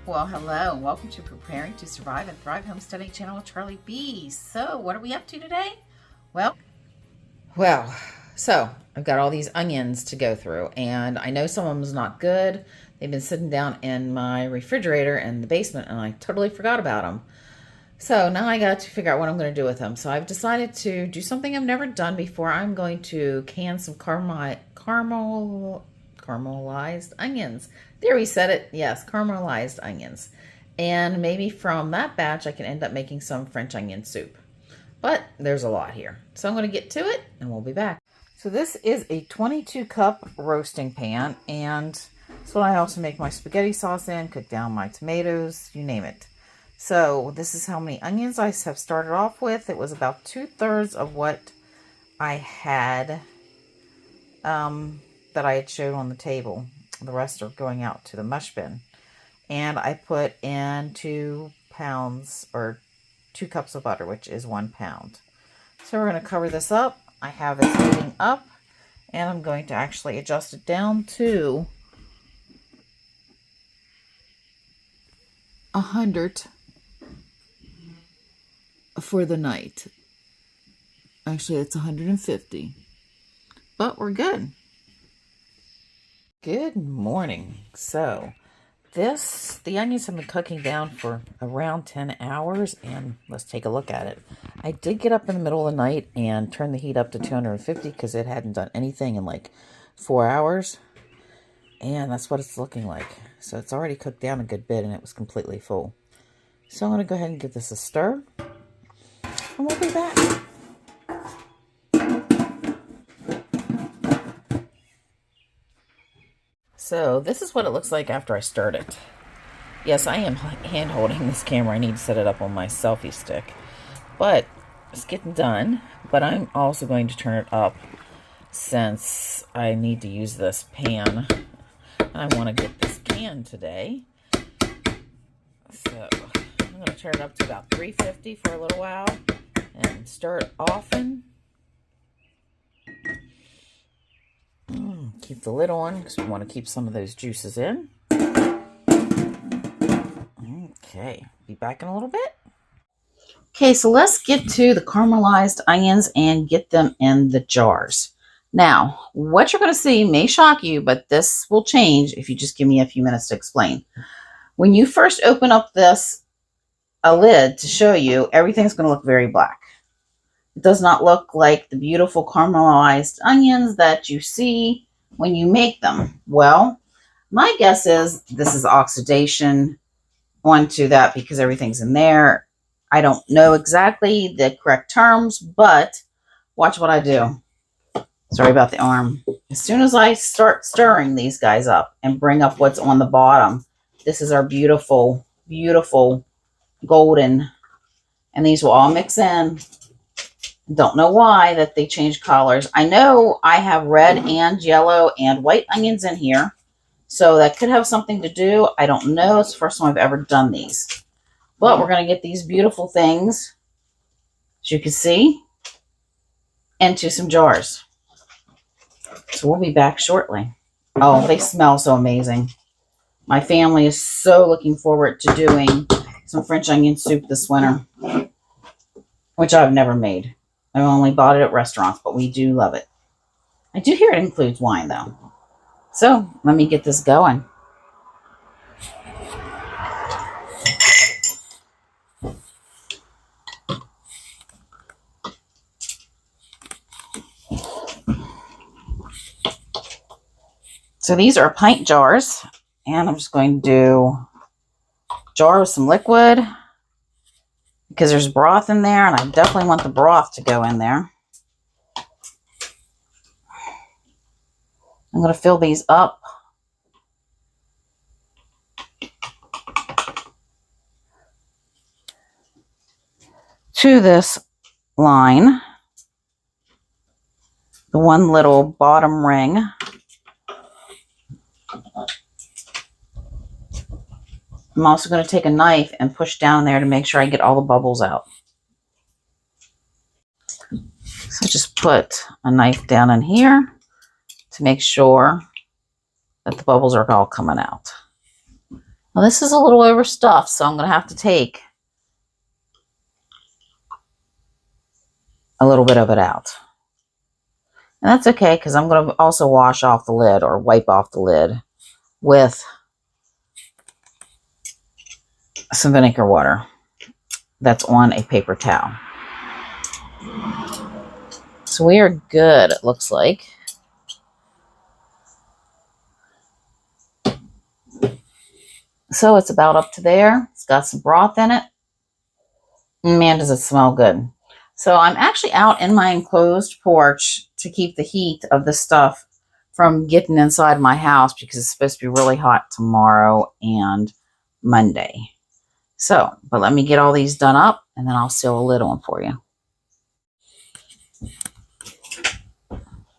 Well, hello, and welcome to Preparing to Survive and Thrive Homesteading channel with Charlie B. So, what are we up to today? Well, so I've got all these onions to go through, and I know some of them's not good. They've been sitting down in my refrigerator in the basement, and I totally forgot about them. So now I got to figure out what I'm going to do with them. So I've decided to do something I've never done before. I'm going to can some caramelized onions. There, we said it. Yes, caramelized onions. And maybe from that batch, I can end up making some French onion soup. But there's a lot here. So I'm going to get to it, and we'll be back. So this is a 22-cup roasting pan, and that's what I also make my spaghetti sauce in, cook down my tomatoes, you name it. So this is how many onions I have started off with. It was about 2/3 of what I had, that I had showed on the table. The rest are going out to the mush bin. And I put in 2 pounds or 2 cups of butter, which is 1 pound. So we're going to cover this up. I have it heating up, and I'm going to actually adjust it down to 100 for the night. Actually, it's 150, but we're good. Good morning. So the onions have been cooking down for around 10 hours, and let's take a look at it. I did get up in the middle of the night and turn the heat up to 250 because it hadn't done anything in like 4 hours, and that's what it's looking like. So it's already cooked down a good bit, and it was completely full. So I'm going to go ahead and give this a stir, and we'll be back. So this is what it looks like after I stirred it. Yes, I am hand holding this camera. I need to set it up on my selfie stick. But it's getting done. But I'm also going to turn it up since I need to use this pan. I want to get this can today. So I'm going to turn it up to about 350 for a little while and stir it often. Keep the lid on because we want to keep some of those juices in. Okay, be back in a little bit. Okay, so let's get to the caramelized onions and get them in the jars. Now, what you're going to see may shock you, but this will change if you just give me a few minutes to explain. When you first open up a lid to show you, everything's going to look very black. It does not look like the beautiful caramelized onions that you see when you make them. Well, my guess is this is oxidation onto that because everything's in there. I don't know exactly the correct terms, but watch what I do. Sorry about the arm. As soon as I start stirring these guys up and bring up what's on the bottom, this is our beautiful, beautiful golden, and these will all mix in. Don't know why that they change colors. I know I have red and yellow and white onions in here, so that could have something to do. I don't know. It's the first time I've ever done these. But we're going to get these beautiful things, as you can see, into some jars. So we'll be back shortly. Oh, they smell so amazing. My family is so looking forward to doing some French onion soup this winter, which I've never made. I've only bought it at restaurants, but we do love it. I do hear it includes wine, though. So, let me get this going. So, these are pint jars, and I'm just going to do a jar with some liquid, because there's broth in there, and I definitely want the broth to go in there. I'm going to fill these up. To this line, the one little bottom ring. I'm also going to take a knife and push down there to make sure I get all the bubbles out. So just put a knife down in here to make sure that the bubbles are all coming out. Well, this is a little overstuffed, so I'm going to have to take a little bit of it out. And that's okay, because I'm going to also wash off the lid or wipe off the lid with some vinegar water that's on a paper towel. So we are good, it looks like. So it's about up to there. It's got some broth in it. Man, does it smell good. So I'm actually out in my enclosed porch to keep the heat of this stuff from getting inside my house because it's supposed to be really hot tomorrow and Monday. So, but let me get all these done up and then I'll seal a lid on for you.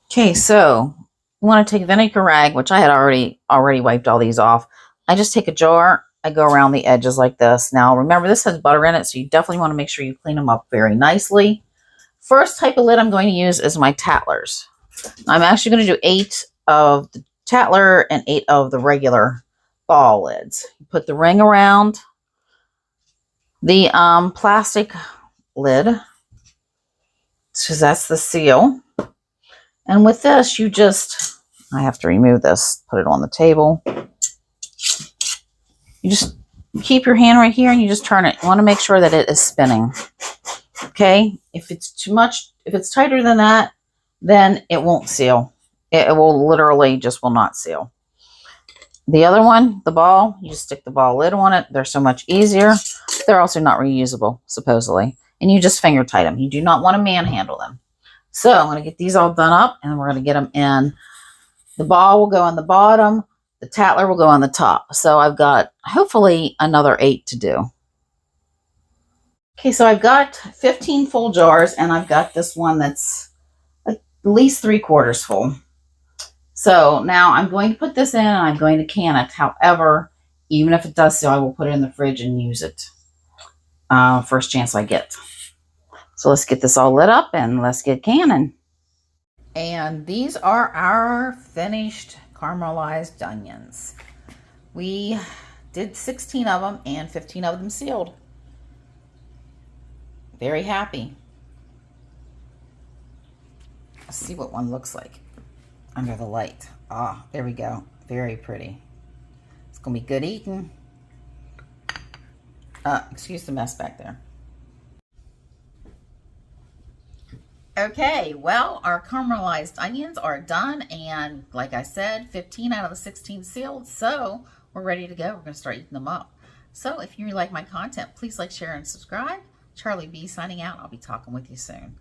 Okay, so you want to take a vinegar rag, which I had already wiped all these off. I just take a jar, I go around the edges like this. Now, remember, this has butter in it, so you definitely want to make sure you clean them up very nicely. First type of lid I'm going to use is my Tattlers. I'm actually going to do 8 of the Tattler and 8 of the regular ball lids. You put the ring around the plastic lid, because that's the seal. And with this, you just, I have to remove this, put it on the table. You just keep your hand right here and you just turn it. You want to make sure that it is spinning. Okay? If it's too much, if it's tighter than that, then it won't seal. It will literally just will not seal. The other one, the ball, you just stick the ball lid on it. They're so much easier. They're also not reusable, supposedly. And you just finger tight them. You do not want to manhandle them. So I'm going to get these all done up and we're going to get them in. The ball will go on the bottom. The Tattler will go on the top. So I've got hopefully another 8 to do. Okay, so I've got 15 full jars and I've got this one that's at least 3/4 full. So now I'm going to put this in and I'm going to can it. However, even if it does so, I will put it in the fridge and use it first chance I get. So let's get this all lit up and let's get canning. And these are our finished caramelized onions. We did 16 of them and 15 of them sealed. Very happy. Let's see what one looks like under the light. Ah, there we go. Very pretty. It's going to be good eating. Excuse the mess back there. Okay, well, our caramelized onions are done, and like I said, 15 out of the 16 sealed, so we're ready to go. We're going to start eating them up. So if you like my content, please like, share, and subscribe. Charlie B signing out. I'll be talking with you soon.